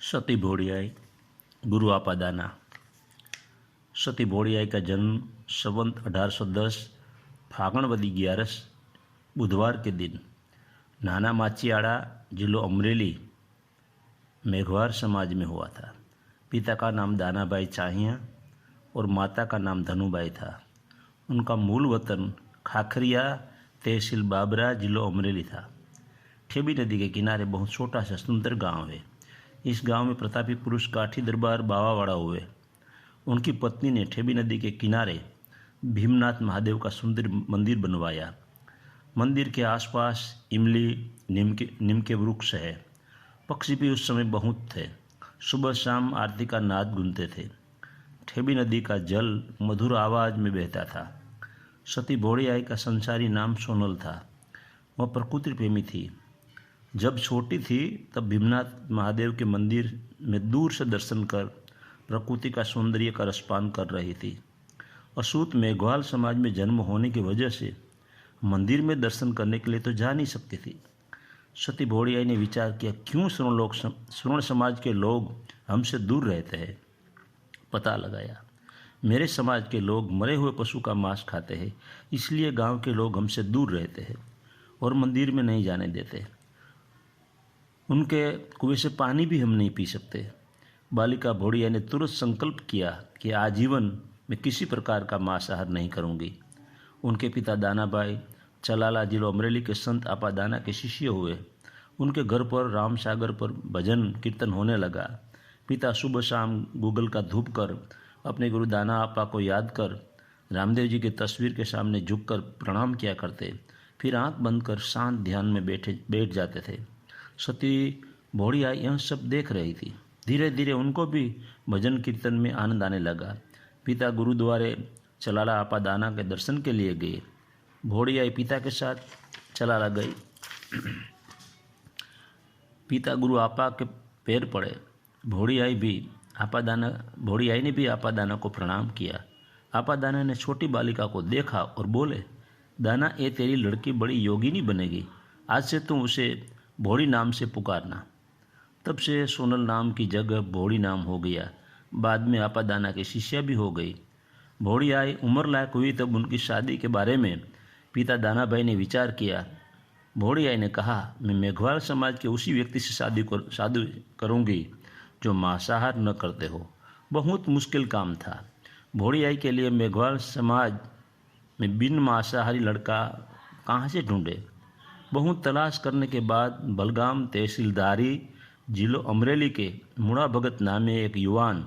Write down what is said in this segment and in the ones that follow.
सती भोड़ियाई गुरु आपादाना। सती भोड़ियाई का जन्म संवत 1810 फागण वदी 11 बुधवार के दिन नाना माचियाड़ा जिलो अमरेली मेघवार समाज में हुआ था। पिता का नाम दानाबाई चाहिया और माता का नाम धनुबाई था। उनका मूल वतन खाखरिया तहसील बाबरा जिलो अमरेली था। ठेबी नदी के किनारे बहुत छोटा सा सुंदर गांव है। इस गांव में प्रतापी पुरुष काठी दरबार बावावाड़ा हुए। उनकी पत्नी ने ठेबी नदी के किनारे भीमनाथ महादेव का सुंदर मंदिर बनवाया। मंदिर के आसपास इमली नीम के वृक्ष है। पक्षी भी उस समय बहुत थे। सुबह शाम आरती का नाद गूंजते थे। ठेबी नदी का जल मधुर आवाज में बहता था। सती भोड़ियाई का संसारी नाम सोनल था। वह प्रकृति प्रेमी थी। जब छोटी थी तब भीमनाथ महादेव के मंदिर में दूर से दर्शन कर प्रकृति का सौंदर्य का रसपान कर रही थी। अछूत मेघवाल समाज में जन्म होने की वजह से मंदिर में दर्शन करने के लिए तो जा नहीं सकती थी। सती भोड़ियाई ने विचार किया, क्यों श्रवण समाज के लोग हमसे दूर रहते हैं। पता लगाया, मेरे समाज के लोग मरे हुए पशु का मांस खाते हैं, इसलिए गांव के लोग हमसे दूर रहते हैं और मंदिर में नहीं जाने देते। उनके कुएं से पानी भी हम नहीं पी सकते। बालिका भोड़िया ने तुरंत संकल्प किया कि आजीवन मैं किसी प्रकार का मांसाहार नहीं करूंगी। उनके पिता दानाबाई चलाला जिलो अमरेली के संत आपादाना के शिष्य हुए। उनके घर पर राम सागर पर भजन कीर्तन होने लगा। पिता सुबह शाम गूगल का धूप कर अपने गुरु दाना आपा को याद कर रामदेव जी की तस्वीर के सामने झुककर प्रणाम किया करते। फिर आंख बंद कर शांत ध्यान में बैठ जाते थे। सती भोड़िया यह सब देख रही थी। धीरे धीरे उनको भी भजन कीर्तन में आनंद आने लगा। पिता गुरुद्वारे चलाला आपादाना के दर्शन के लिए गए। भोड़ियाई पिता के साथ चलाला गई। पिता गुरु आपा के पैर पड़े। भोड़ियाई ने भी आपादाना को प्रणाम किया। आपादाना ने छोटी बालिका को देखा और बोले, दाना, ये तेरी लड़की बड़ी योगिनी बनेगी। आज से तुम उसे भोड़ी नाम से पुकारना। तब से सोनल नाम की जगह भोड़ी नाम हो गया। बाद में आपादाना की शिष्या भी हो गई। भोड़ियाई उम्र लायक हुई तब उनकी शादी के बारे में पिता दानाबाई ने विचार किया। भोड़ियाई ने कहा, मैं मेघवाल समाज के उसी व्यक्ति से शादी करूंगी जो मांसाहार न करते हो। बहुत मुश्किल काम था। भोड़ियाई के लिए मेघवाल समाज में बिन मांसाहारी लड़का कहाँ से ढूंढे। बहुत तलाश करने के बाद बलगाम तहसीलदारी जिलो अमरेली के मुड़ा भगत नामे एक युवान,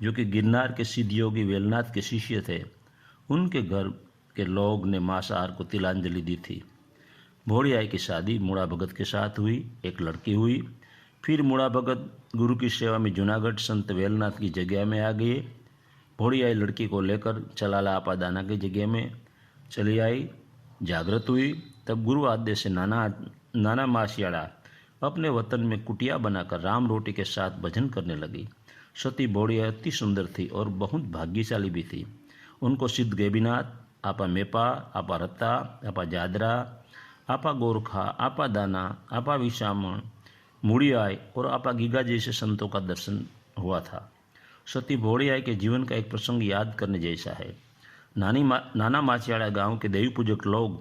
जो कि गिरनार के सिद्ध योगी वेलनाथ के शिष्य थे, उनके घर के लोग ने मांसाहार को तिलांजलि दी थी। भोड़ियाई की शादी मुड़ा भगत के साथ हुई। एक लड़की हुई। फिर मुड़ा भगत गुरु की सेवा में जूनागढ़ संत वेलनाथ की जगह में आ गए। भोड़ियाई लड़की को लेकर चलाला आपादाना की जगह में चली आई। जागृत हुई तब गुरु आदेश से नाना मासियाड़ा अपने वतन में कुटिया बनाकर राम रोटी के साथ भजन करने लगी। सती भोड़िया अति सुंदर थी और बहुत भाग्यशाली भी थी। उनको सिद्ध गेबीनाथ, आपा मेपा, आपा रत्ता, आपा जादरा, आपा गोरखा, आपा दाना, आपा विशामण, मुड़ियाई और आपा गीगा जैसे संतों का दर्शन हुआ था। सती भोड़ियाई के जीवन का एक प्रसंग याद करने जैसा है। नाना माचियाड़ा गांव के देवी पूजक लोग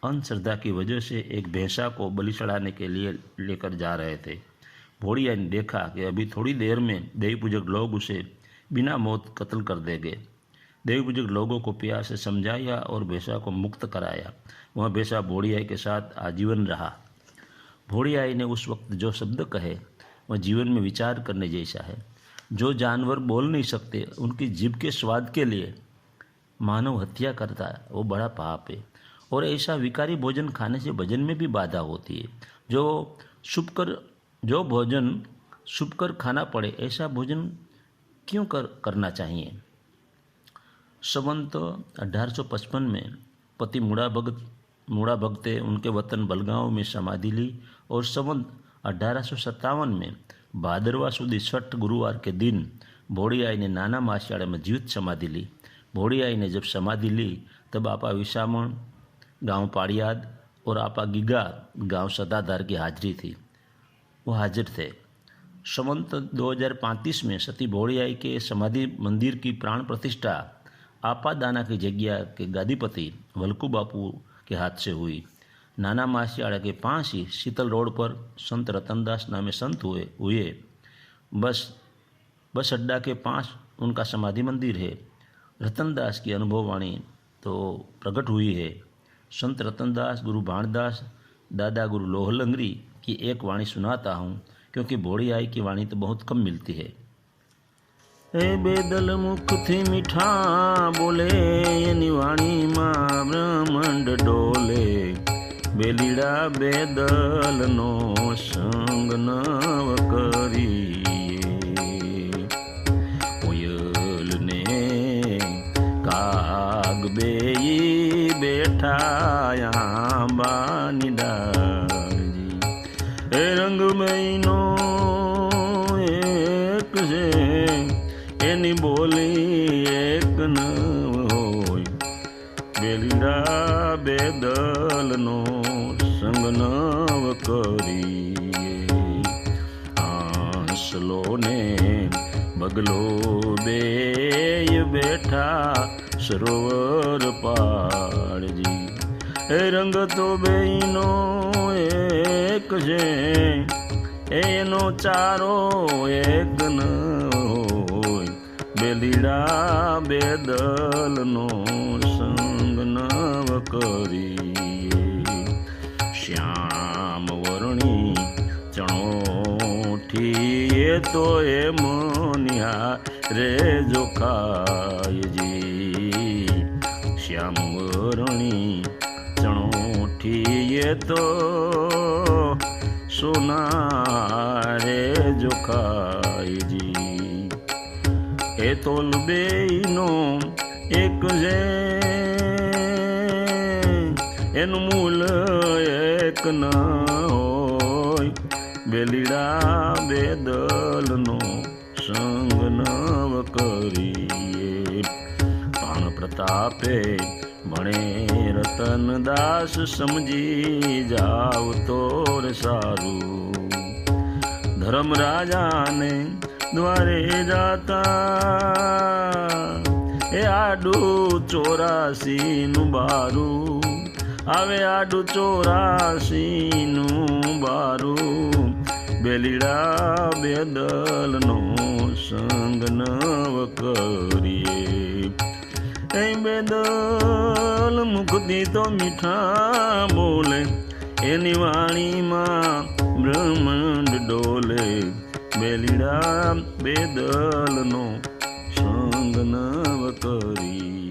अंधश्रद्धा की वजह से एक भैंसा को बलि चढ़ाने के लिए लेकर जा रहे थे। भोड़िया ने देखा कि अभी थोड़ी देर में देवी पूजक लोग उसे बिना मौत कत्ल कर देंगे। देवी पूजक लोगों को प्यार से समझाया और भैंसा को मुक्त कराया। वह भैंसा भोड़ियाई के साथ आजीवन रहा। भोड़ियाई ने उस वक्त जो शब्द कहे वह जीवन में विचार करने जैसा है। जो जानवर बोल नहीं सकते, उनकी जीभ के स्वाद के लिए मानव हत्या करता है, वो बड़ा पाप है। और ऐसा विकारी भोजन खाने से भजन में भी बाधा होती है। जो भोजन छुप कर खाना पड़े, ऐसा भोजन क्यों करना चाहिए। संवत 1855 में पति मुड़ा भगते उनके वतन बलगांव में समाधि ली और संवत 1857 में भादरवा सुदी छठ गुरुवार के दिन भोड़ियाई ने नाना मासियाड़ा में जीवित समाधि ली। भोड़ियाई ने जब समाधि ली तब आपा विशामण गांव पाड़ियाद और आपा गीगा गांव सदाधार की हाजिरी थी। वो हाजिर थे। संवत 2035 में सती भोड़ी आई के समाधि मंदिर की प्राण प्रतिष्ठा आपादाना की जगह के गादीपति वल्कू बापू के हाथ से हुई। नाना मासियाड़ा के पास ही शीतल रोड पर संत रतनदास नामे संत हुए। बस अड्डा के पास उनका समाधि मंदिर है। रतनदास की अनुभववाणी तो प्रकट हुई है। संत रतनदास, गुरु भाणदास, दादा गुरु लोहलंगरी की एक वाणी सुनाता हूँ, क्योंकि भोड़ी आई की वाणी तो बहुत कम मिलती है। ए बेदल मुख थी मीठा बोले, एनी वाणी मां ब्रह्मांड डोले। बेलीड़ा बेदल नो संग नव करिए। कोयल ने काग बेई बैठा आंबानी डारजी। ए रंग महीनो एक से एनी बोली एक न होय। बेलीड़ा बेदल नो संग नव करिए। आंसलो ने बगलो बेय बैठा सरोवर पाड़जी। ए रंग तो बेईनो एक छे, एनो चारो एक न होय। बेलीड़ा बेदल नो संग नव करिए। श्याम वर्णी चणोठी ये तो ए मोनिया रे जोखाय जी। श्याम वर्णी चणोठी ये तो सोना रे जोखाय जी। ए तोल बेईनो एक जे एनु मूल एक न होय। बेलीड़ा बेदल नो संग नव करिए। प्राण प्रतापे भणे रतनदास समझी जाव तोर सारू। धर्म राजा ने द्वारे जाता ए आडू 84 नु बारू। आवे आडू 84 नु बारू। बेलीड़ा बेदल नो संग नव करिए। ए बेदल मुखती तो मीठा बोले, एनी वाणी मां ब्रह्मांड डोले। बेलीड़ा बेदल नो संग नव करिए।